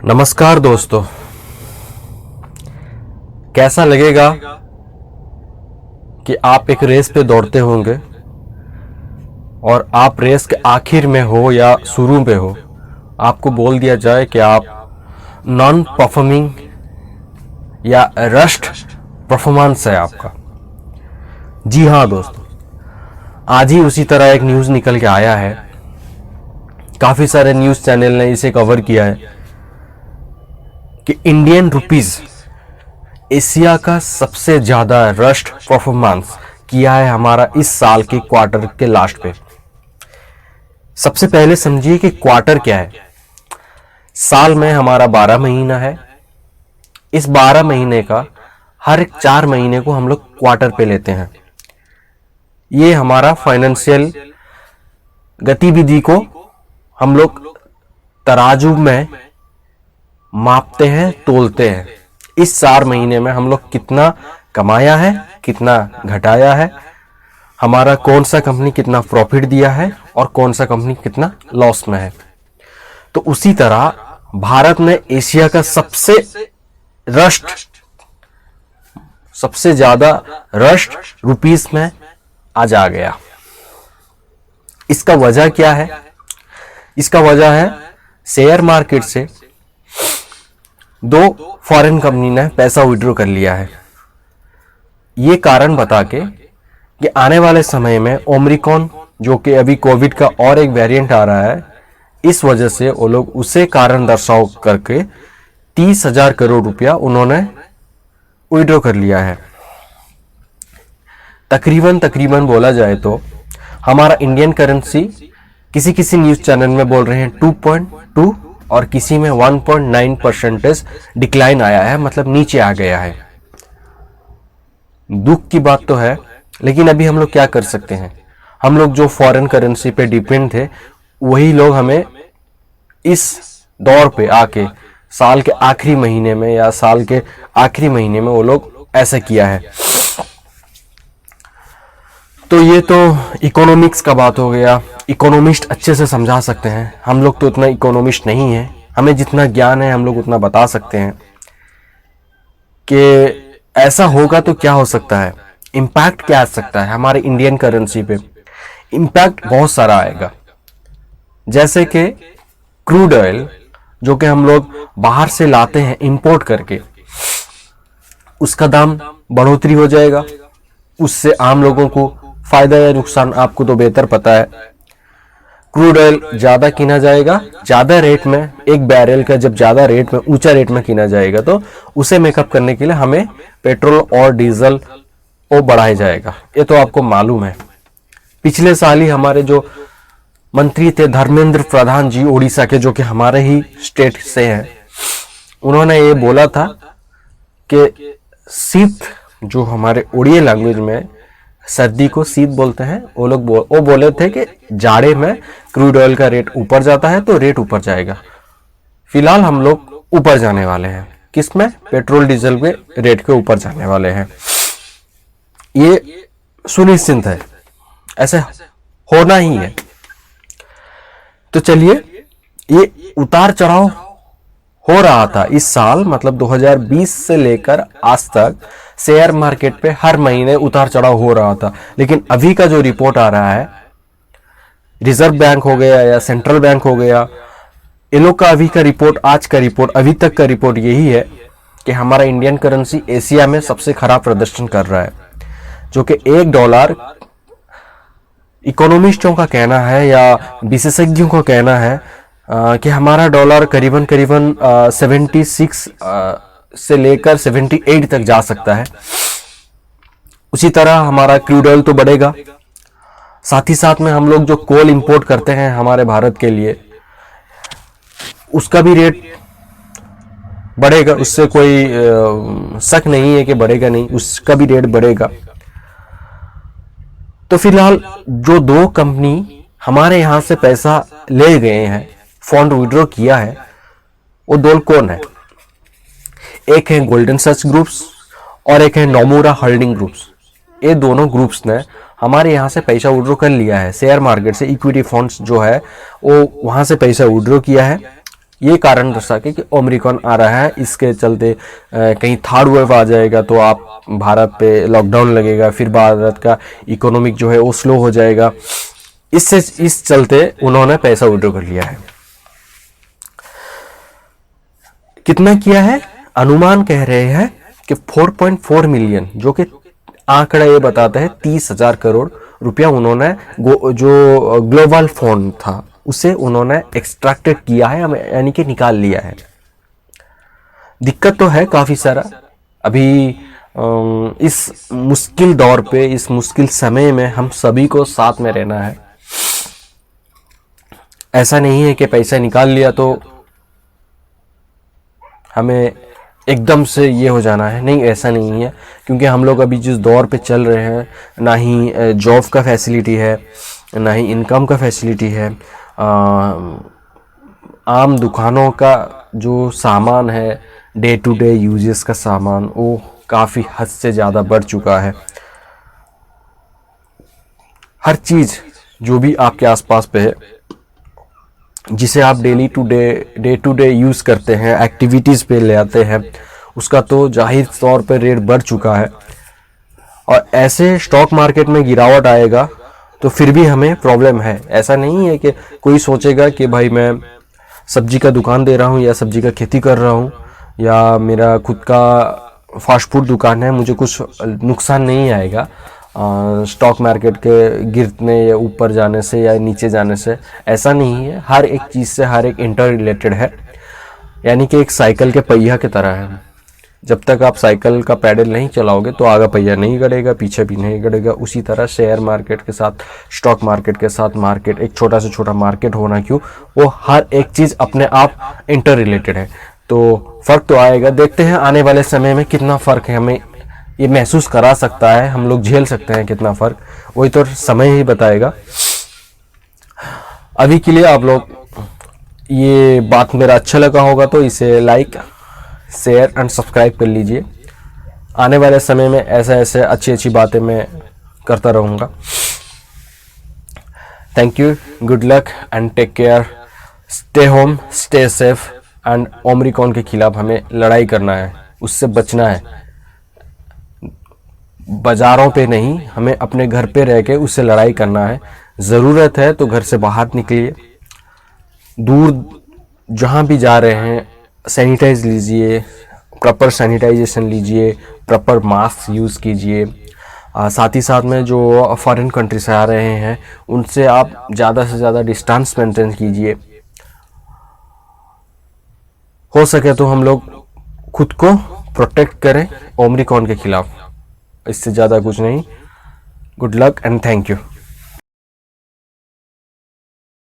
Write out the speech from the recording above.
नमस्कार दोस्तों, कैसा लगेगा कि आप एक रेस पे दौड़ते होंगे और आप रेस के आखिर में हो या शुरू में हो, आपको बोल दिया जाए कि आप नॉन परफॉर्मिंग या रस्ट परफॉर्मेंस है आपका। जी हाँ दोस्तों, आज ही उसी तरह एक न्यूज़ निकल के आया है। काफ़ी सारे न्यूज़ चैनल ने इसे कवर किया है कि इंडियन रुपीस एशिया का सबसे ज़्यादा रस्ट परफॉर्मेंस किया है हमारा इस साल के क्वार्टर के लास्ट पे। सबसे पहले समझिए कि क्वार्टर क्या है। साल में हमारा 12 महीना है। इस 12 महीने का हर 4 महीने को हम लोग क्वार्टर पे लेते हैं। ये हमारा फाइनेंशियल गतिविधि को हम लोग तराजू में मापते हैं, तोलते हैं। इस 4 महीने में हम लोग कितना कमाया है, कितना घटाया है, हमारा कौन सा कंपनी कितना प्रॉफिट दिया है और कौन सा कंपनी कितना लॉस में है। तो उसी तरह भारत में एशिया का सबसे ज्यादा रस्ट रुपीस में आज आ गया। इसका वजह क्या है? इसका वजह है शेयर मार्केट से 2 फॉरेन कंपनी ने पैसा विड्रॉ कर लिया है। ये कारण बता के कि आने वाले समय में ओमिक्रॉन, जो कि अभी कोविड का और एक वेरिएंट आ रहा है, इस वजह से वो लोग उसे कारण दर्शाव करके 30,000 करोड़ रुपया उन्होंने विड्रॉ कर लिया है। तकरीबन बोला जाए तो हमारा इंडियन करेंसी किसी न्यूज चैनल में बोल रहे हैं 2.2 और किसी में 1.9% डिक्लाइन आया है, मतलब नीचे आ गया है। दुख की बात तो है, लेकिन अभी हम लोग क्या कर सकते हैं? हम लोग जो फॉरेन करेंसी पे डिपेंड थे, वही लोग हमें इस दौर पे आके साल के आखिरी महीने में या साल के आखिरी महीने में वो लोग ऐसा किया है। तो ये तो इकोनॉमिक्स का बात हो गया। इकोनॉमिस्ट अच्छे से समझा सकते हैं, हम लोग तो उतना इकोनॉमिस्ट नहीं है। हमें जितना ज्ञान है हम लोग उतना बता सकते हैं कि ऐसा होगा तो क्या हो सकता है, इम्पैक्ट क्या आ सकता है हमारे इंडियन करेंसी पे। इम्पैक्ट बहुत सारा आएगा, जैसे कि क्रूड ऑयल जो कि हम लोग बाहर से लाते हैं इंपोर्ट करके, उसका दाम बढ़ोतरी हो जाएगा। उससे आम लोगों को फायदा या नुकसान आपको तो बेहतर पता है। क्रूड ऑयल ज्यादा किना जाएगा, ज्यादा रेट में, एक बैरल का जब ज्यादा रेट में, ऊंचा रेट में किना जाएगा तो उसे मेकअप करने के लिए हमें पेट्रोल और डीजल वो बढ़ाया जाएगा। ये तो आपको मालूम है। पिछले साल ही हमारे जो मंत्री थे धर्मेंद्र प्रधान जी, उड़ीसा के, जो कि हमारे ही स्टेट से हैं, उन्होंने ये बोला था कि शीत, जो हमारे उड़िया लैंग्वेज में सर्दी को शीत बोलते हैं, वो बोले थे कि जाड़े में क्रूड ऑयल का रेट ऊपर जाता है तो रेट ऊपर जाएगा। फिलहाल हम लोग ऊपर जाने वाले हैं। किसमें? पेट्रोल डीजल के रेट के ऊपर जाने वाले हैं। ये सुनिश्चित है, ऐसे होना ही है। तो चलिए, ये उतार चढ़ाव हो रहा था इस साल, मतलब 2020 से लेकर आज तक शेयर मार्केट पे हर महीने उतार चढ़ाव हो रहा था। लेकिन अभी का जो रिपोर्ट आ रहा है, रिजर्व बैंक हो गया या सेंट्रल बैंक हो गया, इन लोग का अभी का रिपोर्ट, आज का रिपोर्ट, अभी तक का रिपोर्ट यही है कि हमारा इंडियन करेंसी एशिया में सबसे खराब प्रदर्शन कर रहा है। जो कि $1, इकोनॉमिस्टों का कहना है या विशेषज्ञों का कहना है कि हमारा डॉलर करीबन 76 से लेकर 78 तक जा सकता है। उसी तरह हमारा क्रूड ऑयल तो बढ़ेगा। साथ ही साथ में हम लोग जो कोल इंपोर्ट करते हैं हमारे भारत के लिए, उसका भी रेट बढ़ेगा। उससे कोई शक नहीं है कि बढ़ेगा नहीं, उसका भी रेट बढ़ेगा। तो फिलहाल जो 2 कंपनी हमारे यहां से पैसा ले गए हैं, फंड विड्रॉ किया है, वो 2 कौन है? एक है गोल्डन सच ग्रुप्स और एक है नोमुरा होल्डिंग ग्रुप्स। ये दोनों ग्रुप्स ने हमारे यहाँ से पैसा विड्रॉ कर लिया है। शेयर मार्केट से इक्विटी फंड्स जो है वो वहां से पैसा विड्रॉ किया है। ये कारण दर्शा के कि ओमिक्रॉन आ रहा है, इसके चलते कहीं थर्ड वेव आ जाएगा तो आप भारत पे लॉकडाउन लगेगा, फिर भारत का इकोनॉमिक जो है वो स्लो हो जाएगा। इस चलते उन्होंने पैसा विड्रॉ कर लिया है। कितना किया है? अनुमान कह रहे हैं कि 4.4 मिलियन, जो कि आंकड़ा ये बताता है 30,000 करोड़ रुपया उन्होंने जो ग्लोबल फंड था उसे उन्होंने एक्सट्रैक्टेड किया है, यानी कि निकाल लिया है। दिक्कत तो है काफी सारा। अभी इस मुश्किल दौर पे, इस मुश्किल समय में हम सभी को साथ में रहना है। ऐसा नहीं है कि पैसा निकाल लिया तो हमें एकदम से ये हो जाना है, नहीं, ऐसा नहीं है। क्योंकि हम लोग अभी जिस दौर पे चल रहे हैं, ना ही जॉब का फैसिलिटी है, ना ही इनकम का फैसिलिटी है। आम दुकानों का जो सामान है, डे टू डे यूजेस का सामान, वो काफ़ी हद से ज़्यादा बढ़ चुका है। हर चीज़ जो भी आपके आसपास पे है, जिसे आप डे टू डे यूज़ करते हैं, एक्टिविटीज़ पे ले आते हैं, उसका तो जाहिर तौर पे रेट बढ़ चुका है। और ऐसे स्टॉक मार्केट में गिरावट आएगा तो फिर भी हमें प्रॉब्लम है। ऐसा नहीं है कि कोई सोचेगा कि भाई मैं सब्जी का दुकान दे रहा हूँ या सब्जी का खेती कर रहा हूँ या मेरा खुद का फास्ट फूड दुकान है, मुझे कुछ नुकसान नहीं आएगा स्टॉक मार्केट के गिरने या ऊपर जाने से या नीचे जाने से। ऐसा नहीं है। हर एक चीज़ से हर एक इंटर रिलेटेड है, यानी कि एक साइकिल के पहिया की तरह है। जब तक आप साइकिल का पैडल नहीं चलाओगे तो आगे पहिया नहीं गड़ेगा, पीछे भी नहीं गड़ेगा। उसी तरह शेयर मार्केट के साथ, स्टॉक मार्केट के साथ मार्केट, एक छोटा से छोटा मार्केट होना क्यों, वो हर एक चीज़ अपने आप इंटर रिलेटेड है। तो फ़र्क तो आएगा। देखते हैं आने वाले समय में कितना फ़र्क है, हमें ये महसूस करा सकता है, हम लोग झेल सकते हैं कितना फ़र्क, वही तो समय ही बताएगा। अभी के लिए आप लोग, ये बात मेरा अच्छा लगा होगा तो इसे लाइक, शेयर एंड सब्सक्राइब कर लीजिए। आने वाले समय में ऐसे अच्छी अच्छी बातें मैं करता रहूँगा। Thank you, good luck and take care, stay home, stay safe and Omicron के खिलाफ हमें लड़ाई करना है, उससे बचना है। बाज़ारों पे नहीं, हमें अपने घर पे रह के उससे लड़ाई करना है। ज़रूरत है तो घर से बाहर निकलिए, दूर जहाँ भी जा रहे हैं सैनिटाइज लीजिए, प्रॉपर सैनिटाइजेशन लीजिए, प्रॉपर मास्क यूज़ कीजिए। साथ ही साथ में जो फॉरेन कंट्री से आ रहे हैं उनसे आप ज़्यादा से ज़्यादा डिस्टेंस मेंटेन कीजिए। हो सके तो हम लोग खुद को प्रोटेक्ट करें ओमिक्रॉन के खिलाफ। इससे ज़्यादा कुछ नहीं। Good luck and thank you.